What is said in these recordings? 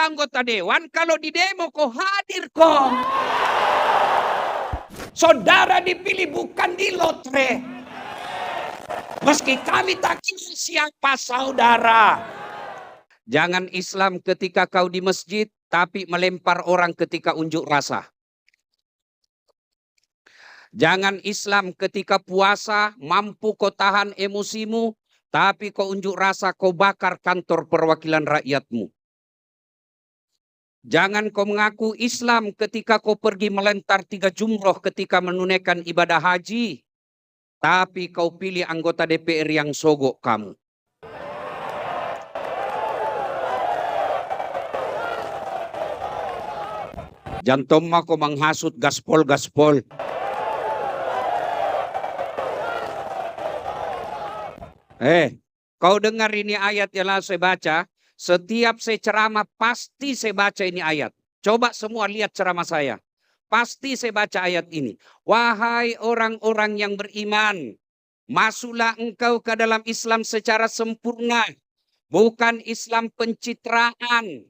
juga anggota dewan, kalau di demo kau hadir kok. Saudara dipilih bukan di lotre. Meski kami tak kira siapa saudara. Jangan Islam ketika kau di masjid, tapi melempar orang ketika unjuk rasa. Jangan Islam ketika puasa, mampu kau tahan emosimu, tapi kau unjuk rasa, kau bakar kantor perwakilan rakyatmu. Jangan kau mengaku Islam ketika kau pergi melentar 3 jumroh ketika menunaikan ibadah haji, tapi kau pilih anggota DPR yang sogok kamu. Jantom mah kau menghasut gaspol-gaspol. Kau dengar ini ayat yang saya baca. Setiap saya ceramah pasti saya baca ini ayat. Coba semua lihat ceramah saya. Pasti saya baca ayat ini. Wahai orang-orang yang beriman, masuklah engkau ke dalam Islam secara sempurna. Bukan Islam pencitraan.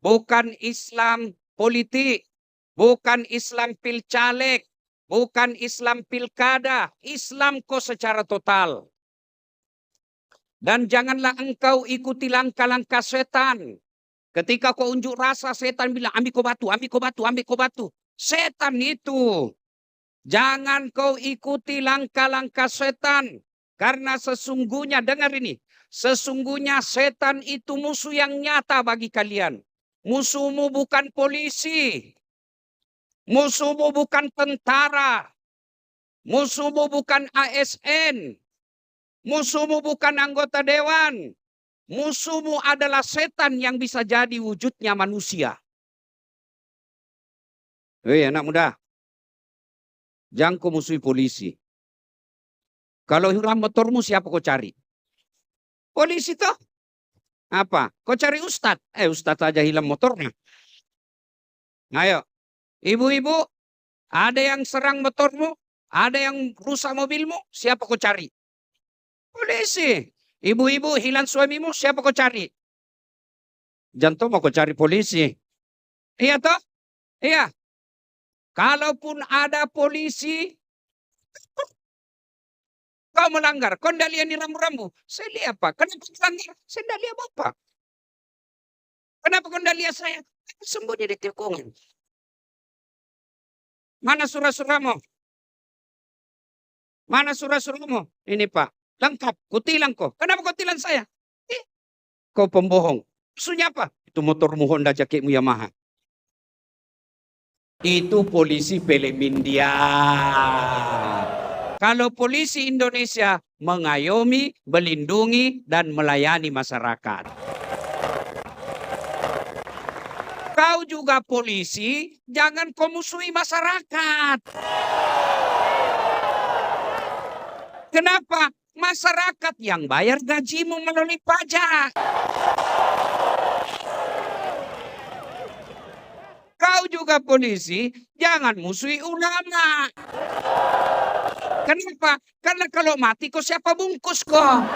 Bukan Islam politik. Bukan Islam pilcaleg. Bukan Islam pilkada. Islam kau secara total. Dan janganlah engkau ikuti langkah-langkah setan. Ketika kau unjuk rasa, setan bilang, ambil kau batu, ambil kau batu, ambil kau batu. Setan itu. Jangan kau ikuti langkah-langkah setan. Karena sesungguhnya, dengar ini. Sesungguhnya setan itu musuh yang nyata bagi kalian. Musuhmu bukan polisi. Musuhmu bukan tentara. Musuhmu bukan ASN. Musuhmu bukan anggota dewan. Musuhmu adalah setan yang bisa jadi wujudnya manusia. Hei anak muda. Jangan kau musuhi polisi. Kalau hilang motormu siapa kau cari? Polisi toh? Apa? Kau cari ustad? Ustad aja hilang motornya. Ayo. Ibu-ibu. Ada yang serang motormu? Ada yang rusak mobilmu? Siapa kau cari? Polisi. Ibu-ibu hilang suamimu, siapa kau cari? Jantung mau kau cari polisi. Iya toh? Iya. Kalaupun ada polisi, kau melanggar. Kau tidak lihat di rambu-rambu. Saya lihat apa? Kenapa melanggar? Saya tidak lihat apa. Kenapa kau tidak lihat saya? Sembunyi di tikungan. Mana surat-suratmu? Mana surat-suratmu? Ini Pak. Lengkap, ku tilang kau. Kenapa kau tilang saya? Kau pembohong. Maksudnya apa? Itu motormu Honda, jaketmu Yamaha. Itu polisi film India. Kalau polisi Indonesia mengayomi, melindungi, dan melayani masyarakat. Kau juga polisi, jangan kau musuhi masyarakat. Kenapa? Masyarakat yang bayar gajimu melalui pajak. Kau juga polisi, jangan musuhi ulama. Kenapa? Karena kalau mati kau siapa bungkus kau?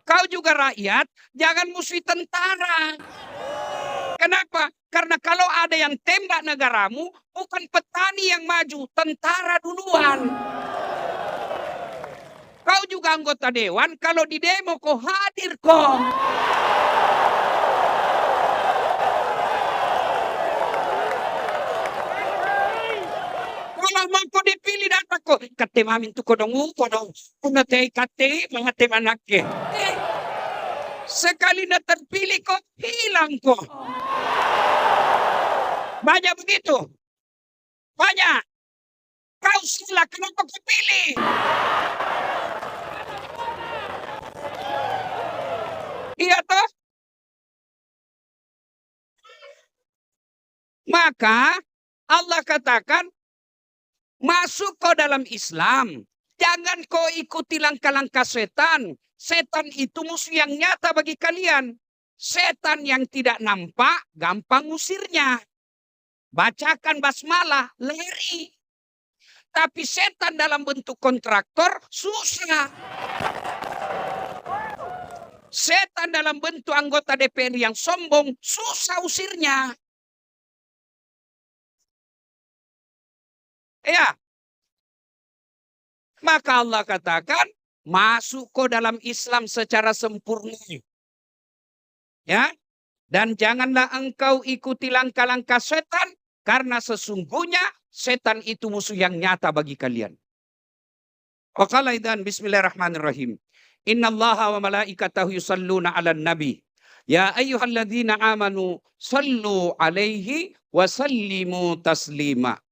Kau juga rakyat, jangan musuhi tentara. Kenapa? Karena kalau ada yang tembak negaramu, bukan petani yang maju, tentara duluan. Kau juga anggota dewan, kalau di demo kau hadir kok. Kalau mau kau dipilih datang kok, kate mamin tu kodong kodong, kunate kate mga temanake. Sekali na terpilih kok, hilang kok. Banyak begitu. Banyak. Kau salah, kenapa kau pilih? Iya toh? Maka Allah katakan, masuk kau dalam Islam. Jangan kau ikuti langkah-langkah setan. Setan itu musuh yang nyata bagi kalian. Setan yang tidak nampak, gampang usirnya. Bacakan basmalah, lari. Tapi setan dalam bentuk kontraktor, susah. Setan dalam bentuk anggota DPR yang sombong, susah usirnya. Ya, maka Allah katakan, masuk kau dalam Islam secara sempurna. Ya, dan janganlah engkau ikuti langkah-langkah setan, karena sesungguhnya setan itu musuh yang nyata bagi kalian. Waqala idzan bismillahirrahmanirrahim. Innallaha wa malaikatahu yusalluna 'alan nabi. Ya ayyuhalladzina amanu sallu 'alaihi wa sallimu taslima.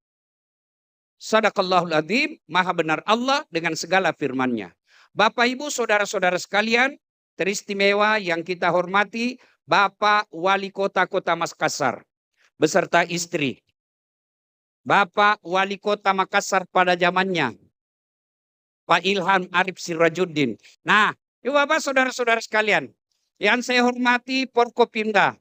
Sadaqallahul adzim, maha benar Allah dengan segala firman-Nya. Bapak Ibu, saudara-saudara sekalian, teristimewa yang kita hormati, Bapak Wali Kota Kota Makassar beserta istri. Bapak Wali Kota Makassar pada zamannya, Pak Ilham Arif Sirajuddin. Nah, Ibu Bapak saudara-saudara sekalian, yang saya hormati Forkopimda,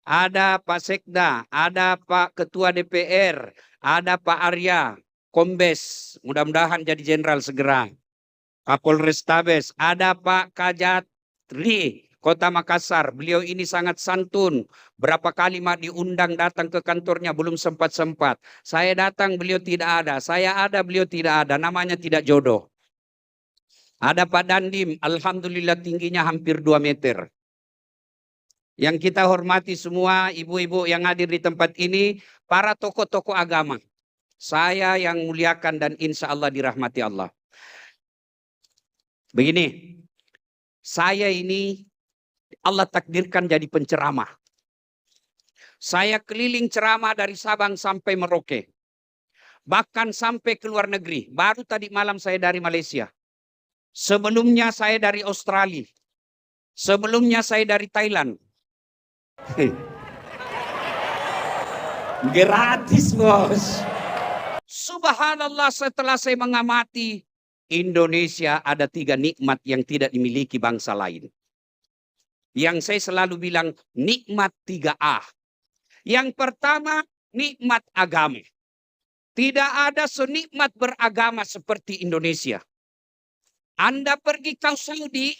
ada Pak Sekda, ada Pak Ketua DPR, ada Pak Arya, Kombes, mudah-mudahan jadi jenderal segera. Kapolres Tabes, ada Pak Kajatri, Kota Makassar. Beliau ini sangat santun. Berapa kali diundang datang ke kantornya, belum sempat-sempat. Saya datang, beliau tidak ada. Saya ada, beliau tidak ada. Namanya tidak jodoh. Ada Pak Dandim, alhamdulillah tingginya hampir 2 meter. Yang kita hormati semua ibu-ibu yang hadir di tempat ini, para tokoh-tokoh agama. Saya yang muliakan dan insya Allah dirahmati Allah. Begini, saya ini Allah takdirkan jadi penceramah. Saya keliling ceramah dari Sabang sampai Merauke. Bahkan sampai ke luar negeri. Baru tadi malam saya dari Malaysia. Sebelumnya saya dari Australia. Sebelumnya saya dari Thailand. Gratis, bos. Subhanallah, setelah saya mengamati, Indonesia ada 3 nikmat yang tidak dimiliki bangsa lain. Yang saya selalu bilang nikmat 3A. Yang pertama, nikmat agama. Tidak ada senikmat beragama seperti Indonesia. Anda pergi ke Saudi,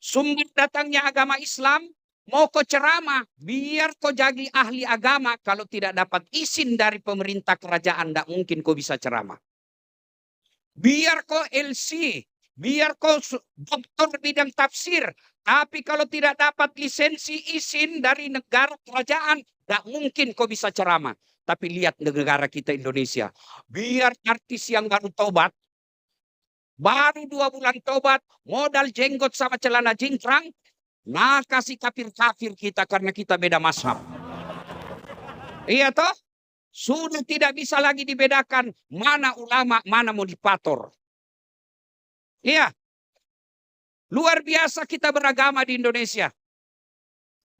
sumber datangnya agama Islam, mau kau ceramah, biar kau jadi ahli agama, kalau tidak dapat izin dari pemerintah kerajaan, tidak mungkin kau bisa ceramah. Biar kau LC, biar kau doktor bidang tafsir, tapi kalau tidak dapat lisensi izin dari negara kerajaan, tidak mungkin kau bisa ceramah. Tapi lihat negara kita Indonesia, biar artis yang baru tobat, baru 2 bulan tobat, modal jenggot sama celana jingkrang, nah kasih kafir-kafir kita karena kita beda mazhab. Iya toh? Sudah tidak bisa lagi dibedakan mana ulama, mana moderator. Iya. Luar biasa kita beragama di Indonesia.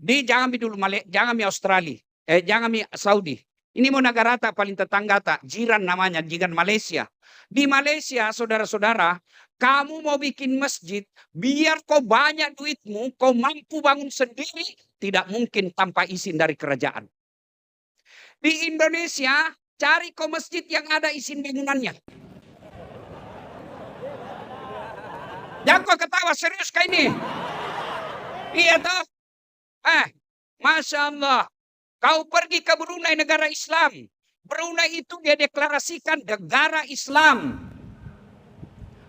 Jangan dulu jangan Australia, jangan Saudi. Ini mau negara tak paling tetangga tak, jiran namanya, jiran Malaysia. Di Malaysia, saudara-saudara, kamu mau bikin masjid, biar kau banyak duitmu, kau mampu bangun sendiri, tidak mungkin tanpa izin dari kerajaan. Di Indonesia, cari kau masjid yang ada izin bangunannya. Jangan kau ketawa, serius kah ini? Iya toh? Masya Allah. Kau pergi ke Brunei, negara Islam. Brunei itu dia deklarasikan negara Islam.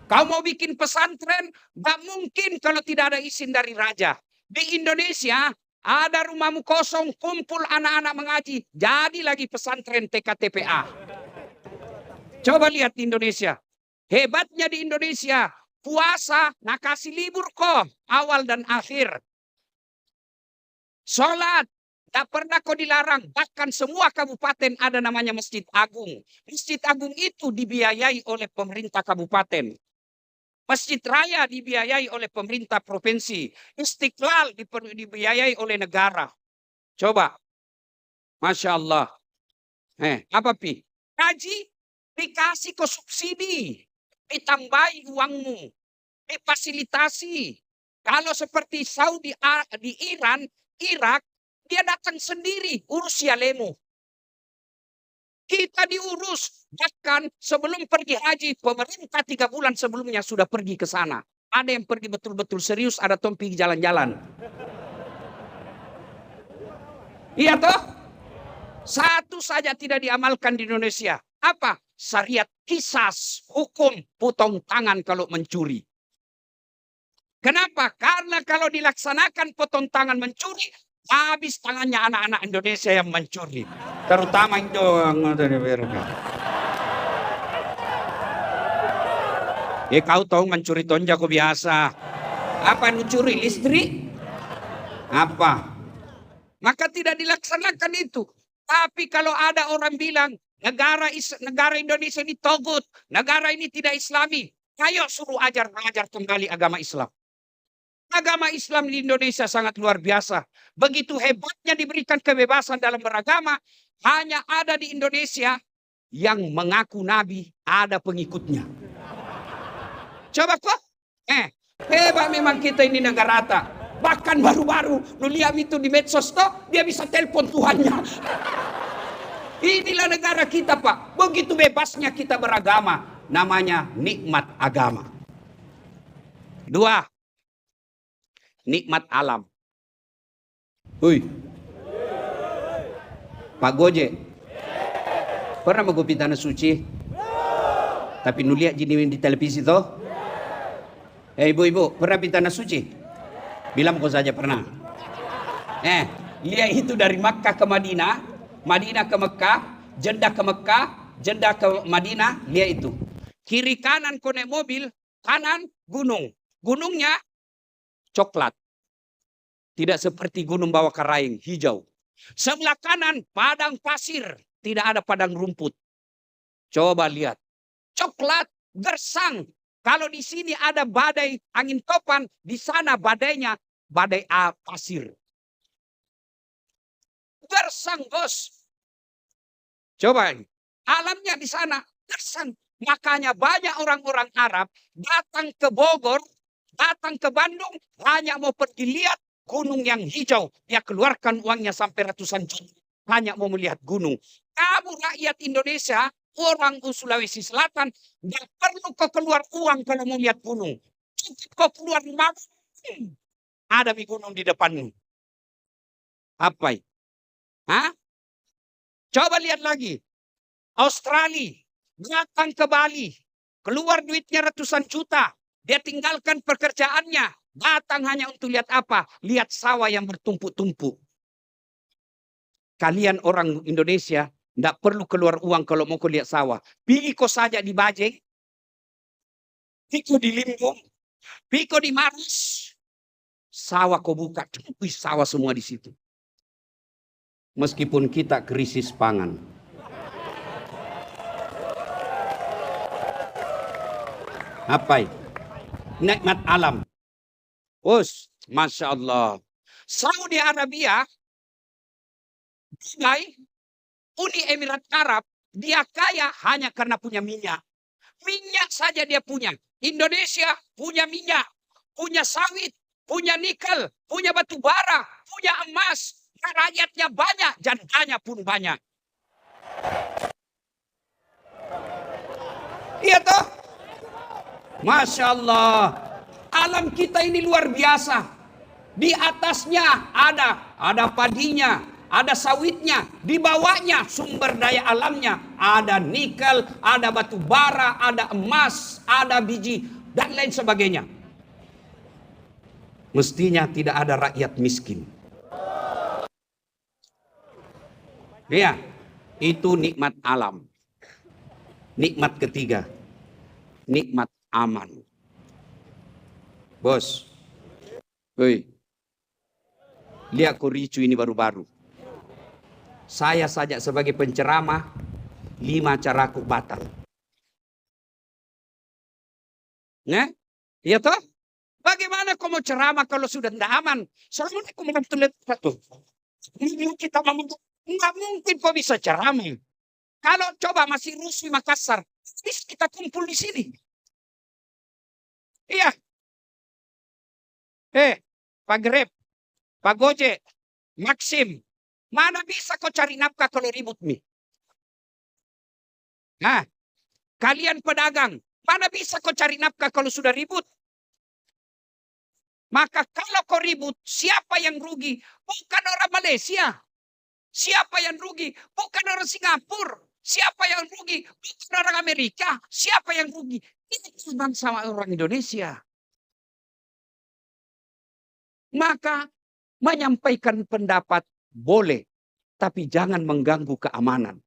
Kau mau bikin pesantren, gak mungkin kalau tidak ada izin dari raja. Di Indonesia, ada rumahmu kosong, kumpul anak-anak mengaji. Jadi lagi pesantren TKTPA. Coba lihat di Indonesia. Hebatnya di Indonesia, puasa, nak kasih libur kok, awal dan akhir. Sholat, tak pernah kau dilarang. Bahkan semua kabupaten ada namanya Masjid Agung. Masjid Agung itu dibiayai oleh pemerintah kabupaten. Masjid Raya dibiayai oleh pemerintah provinsi. Istiqlal dibiayai oleh negara. Coba. Masya Allah. Apa Pi? Haji dikasih ke subsidi. Ditambahi uangmu. Difasilitasi. Kalau seperti Saudi, di Iran, Irak, dia datang sendiri urus Yalemo. Kita diurus. Bahkan sebelum pergi haji, pemerintah 3 bulan sebelumnya sudah pergi ke sana. Ada yang pergi betul-betul serius, ada yang pergi jalan-jalan. Iya toh? Satu saja tidak diamalkan di Indonesia. Apa? Syariat kisas, hukum potong tangan kalau mencuri. Kenapa? Karena kalau dilaksanakan potong tangan mencuri, habis tangannya anak-anak Indonesia yang mencuri. Terutama itu yang dari mereka. Kau tahu mencuri tonjak biasa. Apa mencuri? Listrik? Apa? Maka tidak dilaksanakan itu. Tapi kalau ada orang bilang negara Indonesia ini togut, negara ini tidak Islami, ayo suruh belajar kembali agama Islam. Agama Islam di Indonesia sangat luar biasa. Begitu hebatnya diberikan kebebasan dalam beragama, hanya ada di Indonesia yang mengaku nabi, ada pengikutnya. Coba kok, hebat memang kita ini negara rata. Bahkan baru-baru, lu lihat itu di medsos toh, dia bisa telepon Tuhannya. Inilah negara kita, Pak. Begitu bebasnya kita beragama. Namanya nikmat agama. 2. Nikmat alam. Pak Goje. Pernah mau gue tanah suci? Tapi nu lihat jadi di televisi toh? Ibu-ibu, pernah pindah tanah suci? Bilang kau saja pernah. Lihat itu dari Makkah ke Madinah, Madinah ke Mekah, Jeddah ke Mekah, Jeddah ke Madinah, lihat itu. Kiri kanan kau naik mobil, kanan gunung. Gunungnya coklat. Tidak seperti gunung bawah karaing, hijau. Sebelah kanan padang pasir, tidak ada padang rumput. Coba lihat. Coklat, gersang. Kalau di sini ada badai angin topan, di sana badainya badai pasir. Gersang, bos. Coba, alamnya di sana gersang. Makanya banyak orang-orang Arab datang ke Bogor, datang ke Bandung, hanya mau pergi lihat gunung yang hijau. Dia keluarkan uangnya sampai ratusan juta. Hanya mau melihat gunung. Kamu rakyat Indonesia, orang Sulawesi Selatan, nggak perlu kau keluar uang kalau mau lihat gunung. Cukup kau keluar ada di gunung di depanmu. Apa? Coba lihat lagi. Australia datang ke Bali, keluar duitnya ratusan juta. Dia tinggalkan pekerjaannya, datang hanya untuk lihat apa? Lihat sawah yang bertumpuk-tumpuk. Kalian orang Indonesia tidak perlu keluar uang kalau mau lihat sawah. Pergi kau saja di Bajeng, pergi di Limbung, pergi di Maros. Sawah kau buka, sawah semua di situ. Meskipun kita krisis pangan. Apa? Nikmat alam. Masya Allah. Saudi Arabia, Uni Emirat Arab, dia kaya hanya karena punya minyak. Minyak saja dia punya. Indonesia punya minyak, punya sawit, punya nikel, punya batu bara, punya emas. Rakyatnya banyak, jandanya pun banyak. Iya toh? Masya Allah. Alam kita ini luar biasa. Di atasnya ada padinya, ada sawitnya, di bawahnya sumber daya alamnya, ada nikel, ada batu bara, ada emas, ada biji dan lain sebagainya. Mestinya tidak ada rakyat miskin. Ya, itu nikmat alam. Nikmat ketiga, nikmat aman. Bos, lihat ricu ini baru-baru. Saya saja sebagai penceramah, 5 caraku batal. Iya toh? Bagaimana kau mau ceramah kalau sudah tidak aman? Soalnya aku menonton satu. Kita nggak mungkin kau bisa ceramah. Kalau coba masih rusuh Makassar, kita kumpul di sini. Iya. Pak Grab, Pak Gojek, Maxim, mana bisa kau cari nafkah kalau ribut nih? Kalian pedagang, mana bisa kau cari nafkah kalau sudah ribut? Maka kalau kau ribut, siapa yang rugi? Bukan orang Malaysia. Siapa yang rugi? Bukan orang Singapura. Siapa yang rugi? Bukan orang Amerika. Siapa yang rugi? Itu bangsa orang Indonesia. Maka menyampaikan pendapat boleh, tapi jangan mengganggu keamanan.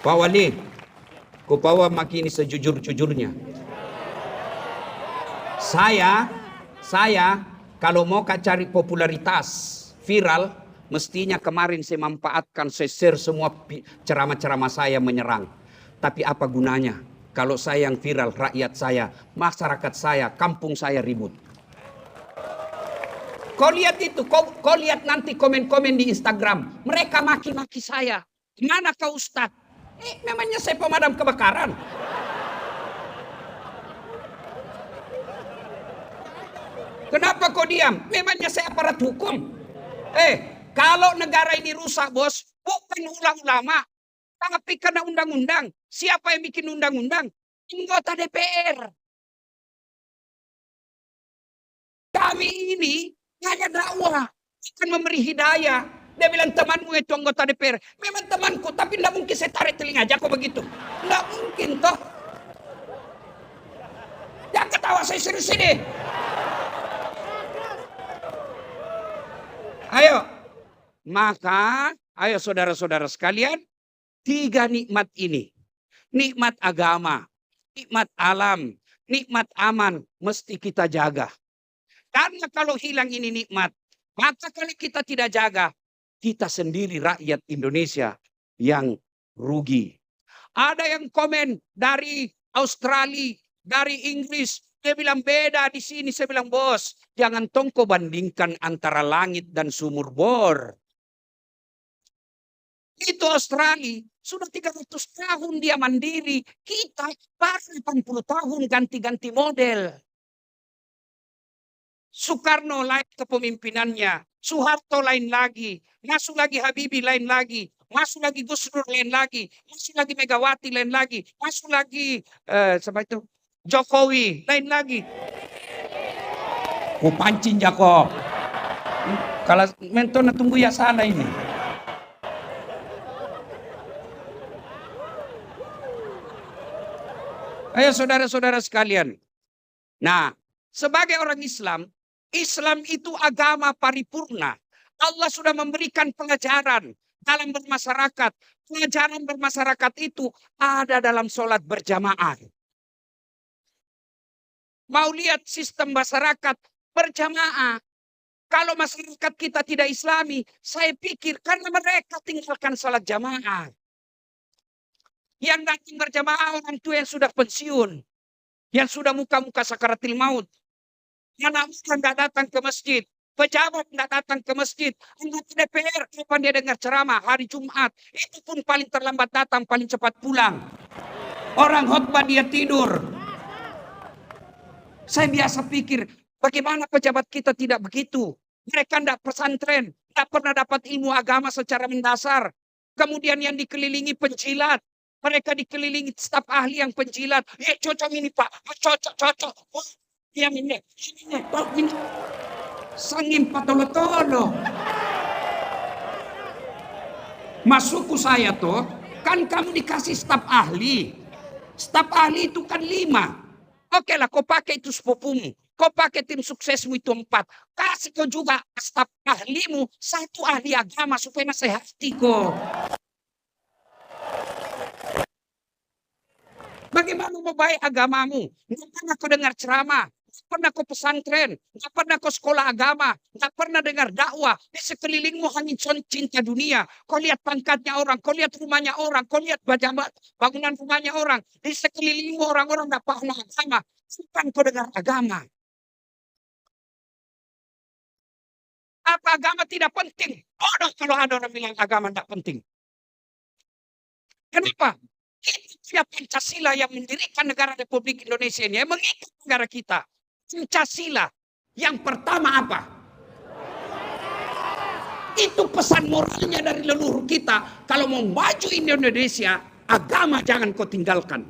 Pak Wali, ku bawa makini sejujur-jujurnya. Saya kalau mau cari popularitas viral, mestinya kemarin saya manfaatkan, saya share semua ceramah-ceramah saya menyerang. Tapi apa gunanya kalau saya yang viral, rakyat saya, masyarakat saya, kampung saya ribut. Kau lihat itu, kau lihat nanti komen-komen di Instagram. Mereka maki-maki saya. Mana kau Ustadz? Memangnya saya pemadam kebakaran. Kenapa kau diam? Memangnya saya aparat hukum. Kalau negara ini rusak, bos, bukan ulama, tapi karena undang-undang. Siapa yang bikin undang-undang? Anggota DPR. Kami ini hanya dakwah, bukan memberi hidayah. Dia bilang temanmu itu anggota DPR. Memang temanku, tapi tidak mungkin saya tarik telinga aja kok begitu. Tidak mungkin toh. Jangan ketawa, saya serius ini. Ayo. Maka, ayo saudara-saudara sekalian, 3 nikmat ini. Nikmat agama, nikmat alam, nikmat aman, mesti kita jaga. Karena kalau hilang ini nikmat, maka kalau kita tidak jaga, kita sendiri rakyat Indonesia yang rugi. Ada yang komen dari Australia, dari Inggris, dia bilang beda di sini. Saya bilang, bos, jangan tongko bandingkan antara langit dan sumur bor. Itu Australia sudah 300 tahun dia mandiri. Kita baru 80 tahun ganti-ganti model. Soekarno lain kepemimpinannya, Soeharto lain lagi, masuk lagi Habibie lain lagi, masuk lagi Gus Dur lain lagi, masuk lagi Megawati lain lagi, masuk lagi siapa itu Jokowi lain lagi. Ku pancing Jakob. Kalau mentona tunggu ya sana ini. Ayo saudara-saudara sekalian. Nah, sebagai orang Islam, Islam itu agama paripurna. Allah sudah memberikan pelajaran dalam bermasyarakat. Pelajaran bermasyarakat itu ada dalam sholat berjamaah. Mau lihat sistem masyarakat berjamaah. Kalau masyarakat kita tidak Islami, saya pikir karena mereka tinggalkan sholat jamaah. Yang datang berjamaah orang tua yang sudah pensiun. Yang sudah muka-muka sakaratil maut. Anak tidak datang ke masjid. Pejabat tidak datang ke masjid. Anggota DPR kapan dia dengar ceramah? Hari Jumat. Itu pun paling terlambat datang, paling cepat pulang. Orang khotbah dia tidur. Saya biasa pikir, bagaimana pejabat kita tidak begitu? Mereka tidak pesantren, tidak pernah dapat ilmu agama secara mendasar. Kemudian yang dikelilingi penjilat. Mereka dikelilingi staf ahli yang penjilat. Cocok ini Pak, cocok. Yang ini. Sangin patolo-tolo. Masukku saya tuh, kan kamu dikasih staf ahli. Staf ahli itu kan 5. Oke lah, kau pakai itu sepupumu. Kau pakai tim suksesmu itu 4. Kasih kau juga staf ahlimu 1 ahli agama supaya nasihati kau. Bagaimana mau baik agamamu? Nggak pernah kau dengar ceramah. Nggak pernah kau pesantren. Nggak pernah kau sekolah agama. Nggak pernah dengar dakwah. Di sekelilingmu hanya cinta dunia. Kau lihat pangkatnya orang. Kau lihat rumahnya orang. Kau lihat bangunan rumahnya orang. Di sekelilingmu orang-orang nggak paham agama. Kapan kau dengar agama? Apa agama tidak penting? Bodoh kalau ada orang bilang agama tidak penting. Kenapa? Kita Pancasila yang mendirikan negara Republik Indonesia ini, yang mengikat negara kita. Pancasila. Yang pertama apa? Itu pesan moralnya dari leluhur kita. Kalau mau maju Indonesia, agama jangan kau tinggalkan.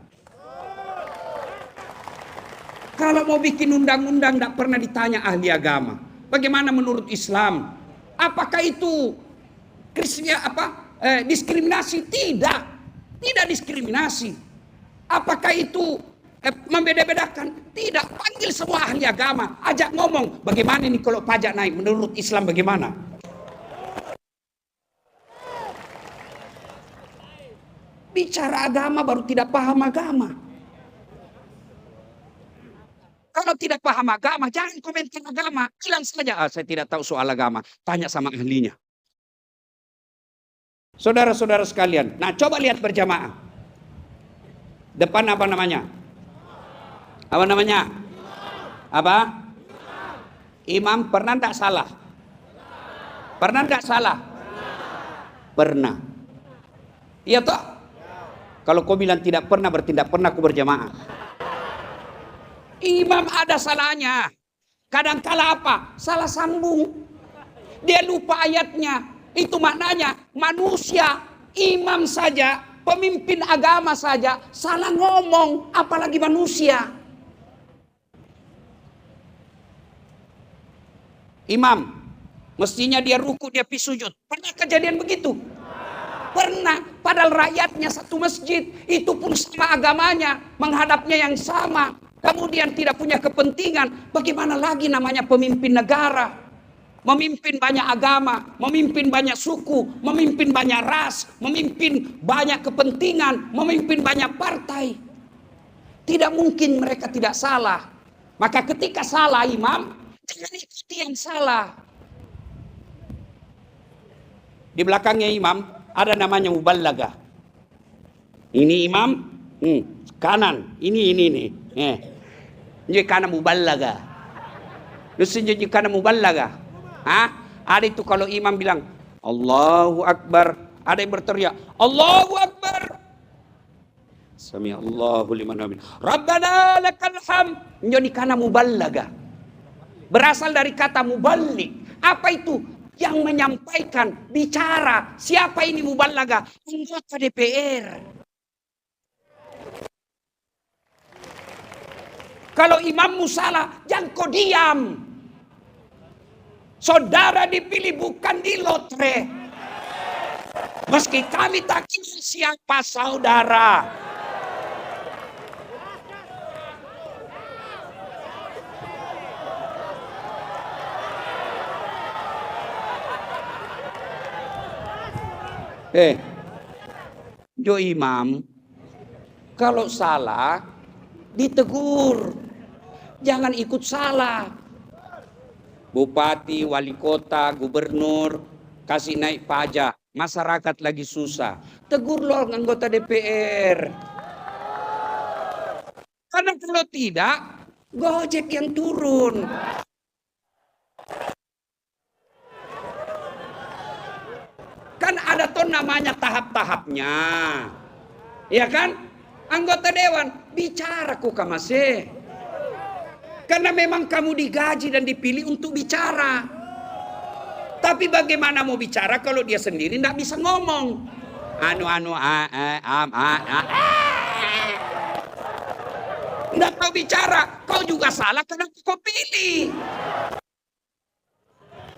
Kalau mau bikin undang-undang tidak pernah ditanya ahli agama. Bagaimana menurut Islam? Apakah itu diskriminasi? Tidak. Tidak diskriminasi. Apakah itu membeda-bedakan? Tidak. Panggil semua ahli agama. Ajak ngomong. Bagaimana ini kalau pajak naik? Menurut Islam bagaimana? Bicara agama baru tidak paham agama. Kalau tidak paham agama, jangan komentar agama. Bilang saja, saya tidak tahu soal agama. Tanya sama ahlinya. Saudara-saudara sekalian, nah coba lihat berjamaah. Depan apa namanya? Apa namanya? Apa? Imam pernah tidak salah? Pernah tidak salah? Pernah. Iya toh? Kalau kau bilang tidak pernah, berarti tidak pernah aku berjamaah. Imam ada salahnya. Kadangkala apa? Salah sambung. Dia lupa ayatnya. Itu maknanya manusia, imam saja, pemimpin agama saja salah ngomong, apalagi manusia. Imam mestinya dia ruku, dia pergi sujud. Pernah kejadian begitu? Pernah. Padahal rakyatnya satu masjid, itu pun sama agamanya, menghadapnya yang sama. Kemudian tidak punya kepentingan. Bagaimana lagi namanya pemimpin negara? Memimpin banyak agama, memimpin banyak suku, memimpin banyak ras, memimpin banyak kepentingan, memimpin banyak partai. Tidak mungkin mereka tidak salah. Maka ketika salah imam, jangan ikuti yang salah. Di belakangnya imam ada namanya muballaghah. Ini imam, kanan, ini. Ini kanan muballaghah. Terus ini kanan muballaghah. Ada itu kalau imam bilang Allahu Akbar, ada yang berteriak Allahu Akbar. Sami Allahu liman hamid. Rabbana lakal hamd. Jadi kana muballaghah. Berasal dari kata muballigh. Apa itu? Yang menyampaikan, bicara. Siapa ini muballaghah? Anggota DPR. Kalau imammu salah, jangan kau diam. Saudara dipilih bukan di lotre. Meski kami tak kenal siapa saudara. Jo imam, kalau salah ditegur. Jangan ikut salah. Bupati, wali kota, gubernur kasih naik pajak, masyarakat lagi susah. Tegur loh anggota DPR. Karena kalau tidak, Gojek yang turun. Kan ada tuh namanya tahap-tahapnya. Ya kan? Anggota dewan, bicara kok kamase. Karena memang kamu digaji dan dipilih untuk bicara. Tapi bagaimana mau bicara kalau dia sendiri tidak bisa ngomong? Tidak tahu bicara. Kau juga salah karena kau pilih.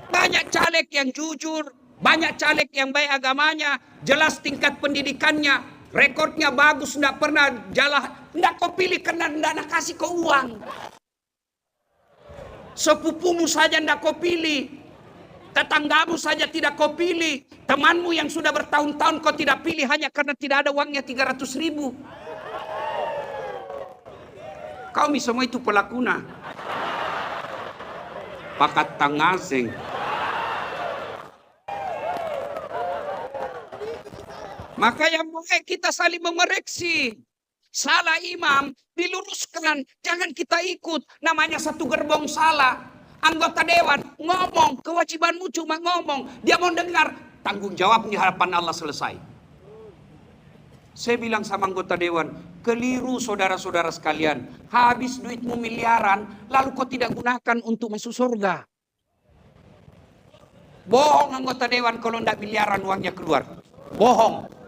Banyak caleg yang jujur, banyak caleg yang baik agamanya, jelas tingkat pendidikannya, rekornya bagus, tidak pernah jalan. Tidak kau pilih karena tidak kasih kau uang. Sepupumu saja tidak kau pilih. Tetanggamu saja tidak kau pilih. Temanmu yang sudah bertahun-tahun kau tidak pilih hanya karena tidak ada uangnya 300.000. Kau semua itu pelakuna. Pakat tangaseng. Maka yang baik kita saling memereksi. Salah imam, diluruskan. Jangan kita ikut. Namanya satu gerbong salah. Anggota dewan ngomong. Kewajibanmu cuma ngomong. Dia mau dengar. Tanggung jawab di hadapan Allah selesai. Saya bilang sama anggota dewan. Keliru saudara-saudara sekalian. Habis duitmu miliaran. Lalu kau tidak gunakan untuk masuk surga. Bohong anggota dewan kalau tidak miliaran uangnya keluar. Bohong.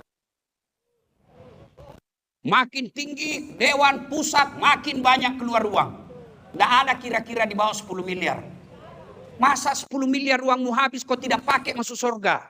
Makin tinggi dewan pusat makin banyak keluar uang. Tidak ada kira-kira di bawah 10 miliar. Masa 10 miliar uangmu habis kau tidak pakai masuk surga?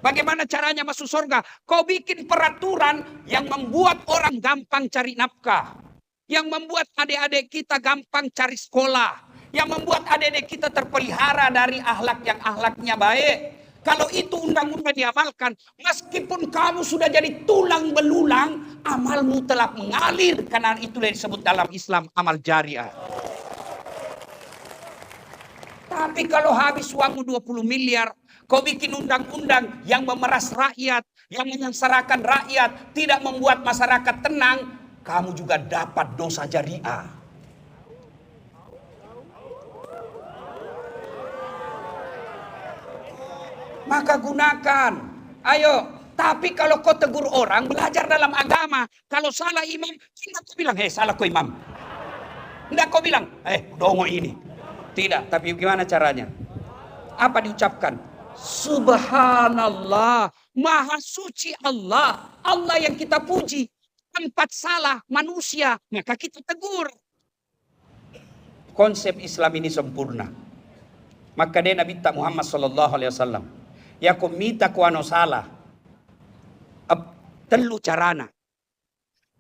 Bagaimana caranya masuk surga? Kau bikin peraturan yang membuat orang gampang cari nafkah. Yang membuat adik-adik kita gampang cari sekolah. Yang membuat adik-adik kita terpelihara dari akhlak yang akhlaknya baik. Kalau itu undang-undang diamalkan, meskipun kamu sudah jadi tulang belulang, amalmu telah mengalir. Karena itulah yang disebut dalam Islam amal jariah. Tapi kalau habis uangmu 20 miliar, kau bikin undang-undang yang memeras rakyat, yang menyengsarakan rakyat, tidak membuat masyarakat tenang, kamu juga dapat dosa jariah. Maka gunakan. Ayo, tapi kalau kau tegur orang, belajar dalam agama. Kalau salah imam, tidak kau bilang, salah kau imam. Tidak kau bilang, dongo ini. Tidak, tapi gimana caranya? Apa diucapkan? Subhanallah, maha suci Allah. Allah yang kita puji. Tempat salah manusia, maka kita tegur. Konsep Islam ini sempurna. Maka dia Nabi Muhammad SAW. Ya kau minta kau ano salah. Telu carana.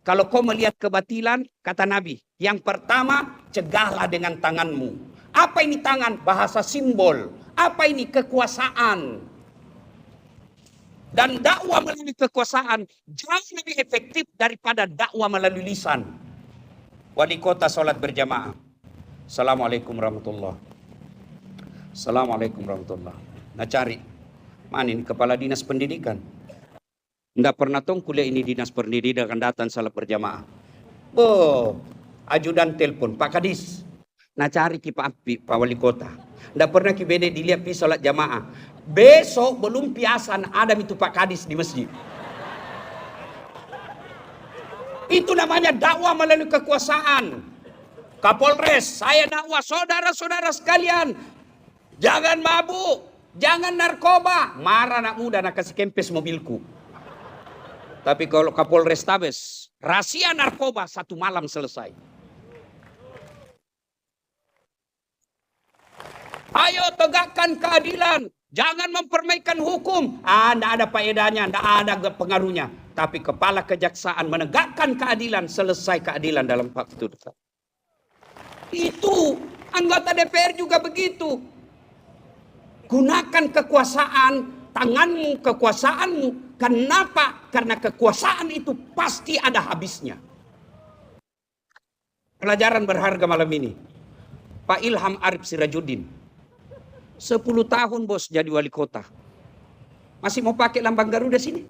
Kalau kau melihat kebatilan, kata Nabi, yang pertama, cegahlah dengan tanganmu. Apa ini tangan? Bahasa simbol. Apa ini? Kekuasaan. Dan dakwah melalui kekuasaan jauh lebih efektif daripada dakwah melalui lisan. Wali kota sholat berjamaah. Assalamualaikum warahmatullahi. Assalamualaikum warahmatullahi. Nah cari. Mana ini kepala dinas pendidikan? Nggak pernah tong kuliah ini dinas pendidikan datang salat berjamaah. Ajudan telepon Pak Kadis. Nah cari ki Pak Wali Kota. Nggak pernah ki bede dilihat pi salat jamaah. Besok belum piasan ada itu Pak Kadis di masjid. Itu namanya dakwah melalui kekuasaan. Kapolres, saya dakwah saudara-saudara sekalian. Jangan mabuk, jangan narkoba. Marah anak muda nak kasih kempes mobilku. Tapi kalau Kapolres Tabes, rahasia narkoba 1 malam selesai. Ayo tegakkan keadilan. Jangan mempermainkan hukum. Tidak ada faedahnya, tidak ada pengaruhnya. Tapi kepala kejaksaan menegakkan keadilan, selesai keadilan dalam waktu dekat. Itu anggota DPR juga begitu. Gunakan kekuasaan, tanganmu, kekuasaanmu. Kenapa? Karena kekuasaan itu pasti ada habisnya. Pelajaran berharga malam ini. Pak Ilham Arif Sirajuddin. 10 tahun bos jadi wali kota. Masih mau pakai lambang Garuda sini?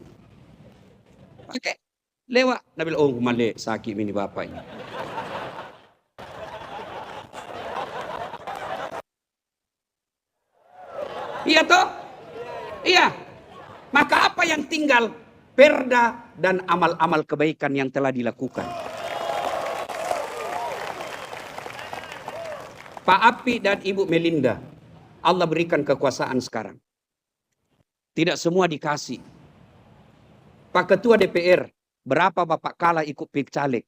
Pakai. Lewat. Nabil male sakit ini bapaknya. Iya toh? Iya. Maka apa yang tinggal? Perda dan amal-amal kebaikan yang telah dilakukan. Pak Api dan Ibu Melinda. Allah berikan kekuasaan sekarang. Tidak semua dikasih. Pak Ketua DPR, berapa Bapak kalah ikut caleg.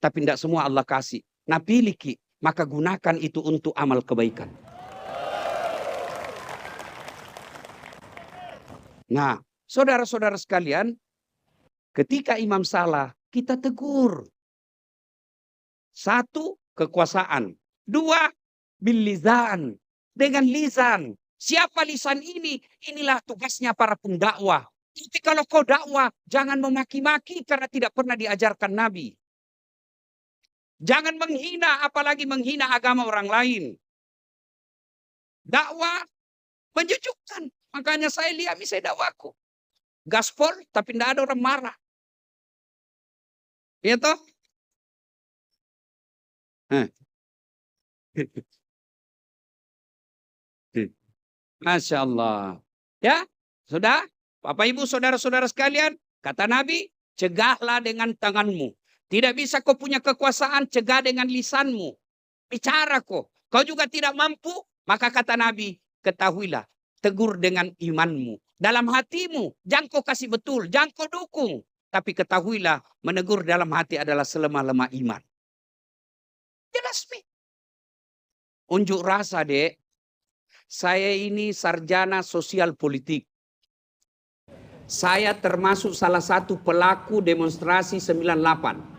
Tapi tidak semua Allah kasih. Nah pilih ki, maka gunakan itu untuk amal kebaikan. Nah, saudara-saudara sekalian, ketika imam salah, kita tegur. 1, kekuasaan. 2, bil lisan. Dengan lisan. Siapa lisan ini? Inilah tugasnya para pendakwah. Tapi kalau kau dakwah, jangan memaki-maki karena tidak pernah diajarkan Nabi. Jangan menghina, apalagi menghina agama orang lain. Dakwah menjejukkan. Makanya saya lihat misalnya dakwaku. Gaspol, tapi tidak ada orang marah. Iya toh? Masya Allah. Ya, sudah? Bapak Ibu saudara-saudara sekalian, kata Nabi, cegahlah dengan tanganmu. Tidak bisa kau punya kekuasaan, cegah dengan lisanmu. Bicara kau. Kau juga tidak mampu, maka kata Nabi, ketahuilah, tegur dengan imanmu. Dalam hatimu, jangan kau kasih betul, jangan kau dukung. Tapi ketahuilah, menegur dalam hati adalah selemah-lemah iman. Jelas, Mi. Unjuk rasa, Dek. Saya ini sarjana sosial politik. Saya termasuk salah satu pelaku demonstrasi 98.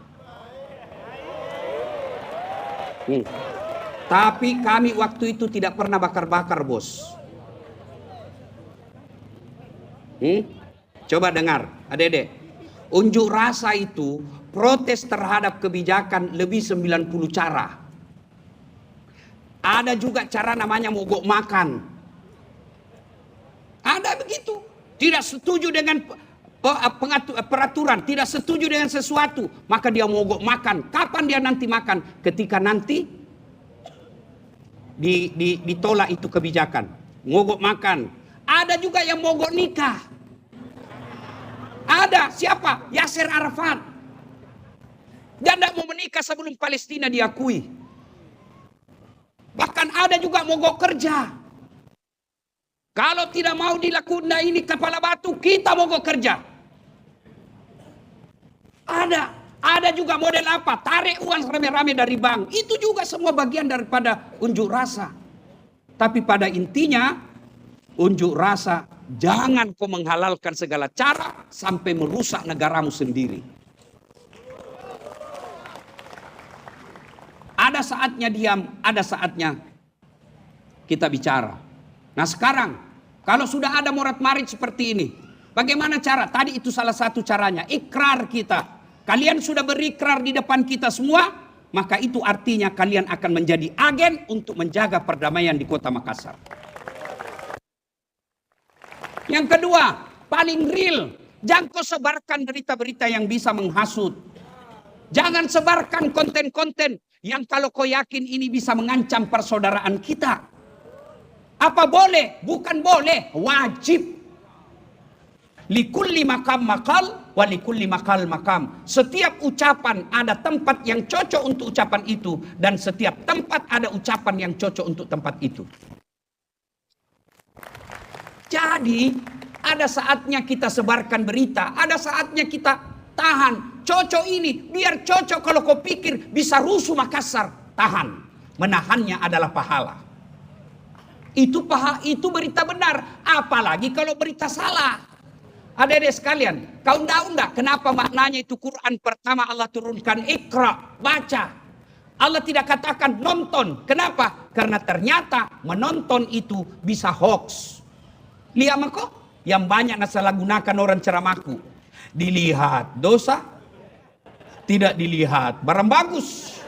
Tapi kami waktu itu tidak pernah bakar-bakar, bos. Coba dengar, adik-adik. Unjuk rasa itu protes terhadap kebijakan lebih 90 cara. Ada juga cara namanya mogok makan. Ada begitu. Tidak setuju dengan peraturan, tidak setuju dengan sesuatu, maka dia mogok makan. Kapan dia nanti makan? Ketika nanti ditolak itu kebijakan. Mogok makan. Ada juga yang mogok nikah. Ada, siapa? Yasser Arafat. Dia tidak mau menikah sebelum Palestina diakui. Bahkan ada juga mogok kerja. Kalau tidak mau dilakukan ini kepala batu, kita mogok kerja. Ada juga model apa? Tarik uang rame-rame dari bank. Itu juga semua bagian daripada unjuk rasa. Tapi pada intinya, unjuk rasa, jangan kau menghalalkan segala cara sampai merusak negaramu sendiri. Ada saatnya diam, ada saatnya kita bicara. Nah sekarang, kalau sudah ada morat-marit seperti ini, bagaimana cara? Tadi itu salah satu caranya, ikrar kita. Kalian sudah berikrar di depan kita semua, maka itu artinya kalian akan menjadi agen untuk menjaga perdamaian di Kota Makassar. Yang kedua, paling real, jangan kau sebarkan berita-berita yang bisa menghasut. Jangan sebarkan konten-konten yang kalau kau yakin ini bisa mengancam persaudaraan kita. Apa boleh? Bukan boleh, wajib. Likulli makam makal, wa likulli makal makam. Setiap ucapan ada tempat yang cocok untuk ucapan itu, dan setiap tempat ada ucapan yang cocok untuk tempat itu. Jadi ada saatnya kita sebarkan berita, ada saatnya kita tahan. Cocok ini, biar cocok kalau kau pikir bisa rusuh Makassar, tahan. Menahannya adalah pahala. Itu berita benar, apalagi kalau berita salah. Adik-adik sekalian, kau enggak kenapa maknanya itu Quran pertama Allah turunkan Iqra, baca. Allah tidak katakan nonton. Kenapa? Karena ternyata menonton itu bisa hoax. Lihat kok yang banyak nasalahgunakan orang ceramahku. Dilihat dosa, tidak dilihat barang bagus.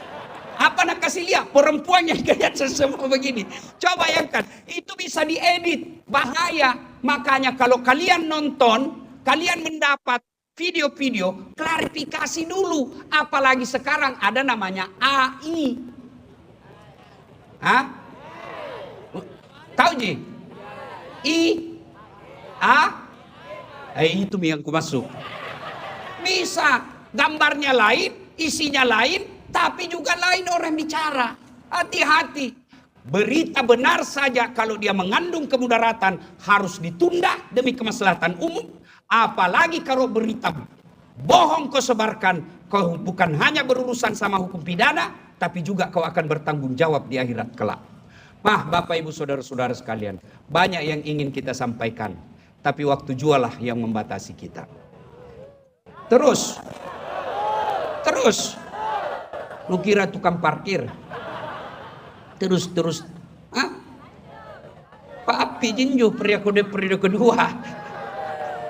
Apa nak kasih lihat perempuan yang gaya semua begini. Coba bayangkan, itu bisa diedit, bahaya. Makanya kalau kalian nonton, kalian mendapat video-video, klarifikasi dulu. Apalagi sekarang ada namanya AI. Hah? Tahu Ji? Itu yang ku masuk. Bisa gambarnya lain, isinya lain, tapi juga lain orang bicara. Hati-hati. Berita benar saja kalau dia mengandung kemudaratan harus ditunda demi kemaslahatan umum. Apalagi kalau berita bohong kau sebarkan, kau bukan hanya berurusan sama hukum pidana, tapi juga kau akan bertanggung jawab di akhirat kelak. Bapak ibu saudara-saudara sekalian, banyak yang ingin kita sampaikan, tapi waktu jualah yang membatasi kita. Terus, lu kira tukang parkir? Terus, Pak Api jinju periode kedua.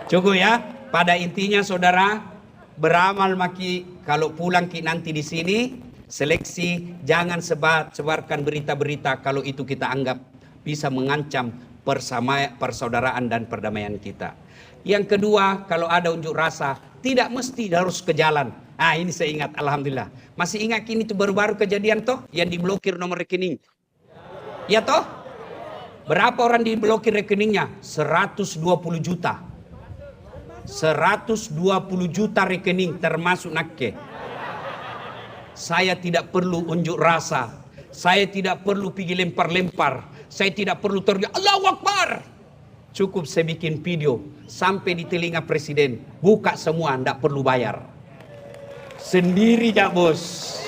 Cukup ya. Pada intinya saudara, beramal maki kalau pulang ki nanti di sini seleksi, jangan sebarkan berita-berita kalau itu kita anggap bisa mengancam persaudaraan dan perdamaian kita. Yang kedua, kalau ada unjuk rasa, tidak mesti harus ke jalan. Ini saya ingat, alhamdulillah. Masih ingat kini itu baru-baru kejadian toh yang diblokir nomor rekening. Ya toh? Berapa orang diblokir rekeningnya? 120 juta. 120 juta rekening termasuk Nakke. Saya tidak perlu unjuk rasa. Saya tidak perlu pergi lempar-lempar. Saya tidak perlu teriak Allahu Akbar. Cukup saya bikin video sampai di telinga presiden. Buka semua, tidak perlu bayar. Sendiri ya bos.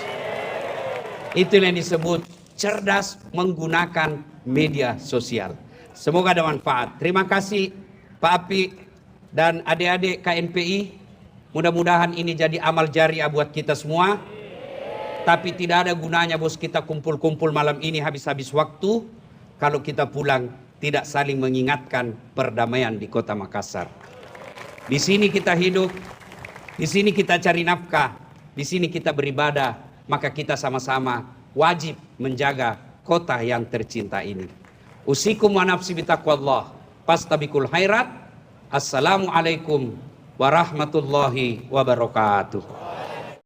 Itu yang disebut cerdas menggunakan media sosial. Semoga ada manfaat. Terima kasih Pak Api dan adik-adik KNPI. Mudah-mudahan ini jadi amal jariah buat kita semua. Tapi tidak ada gunanya bos kita kumpul-kumpul malam ini habis-habis waktu kalau kita pulang tidak saling mengingatkan perdamaian di Kota Makassar. Di sini kita hidup, di sini kita cari nafkah, di sini kita beribadah, maka kita sama-sama wajib menjaga kota yang tercinta ini. Usikum wa nafsi bitaqwallah, fastabikul khairat. Assalamualaikum warahmatullahi wabarakatuh.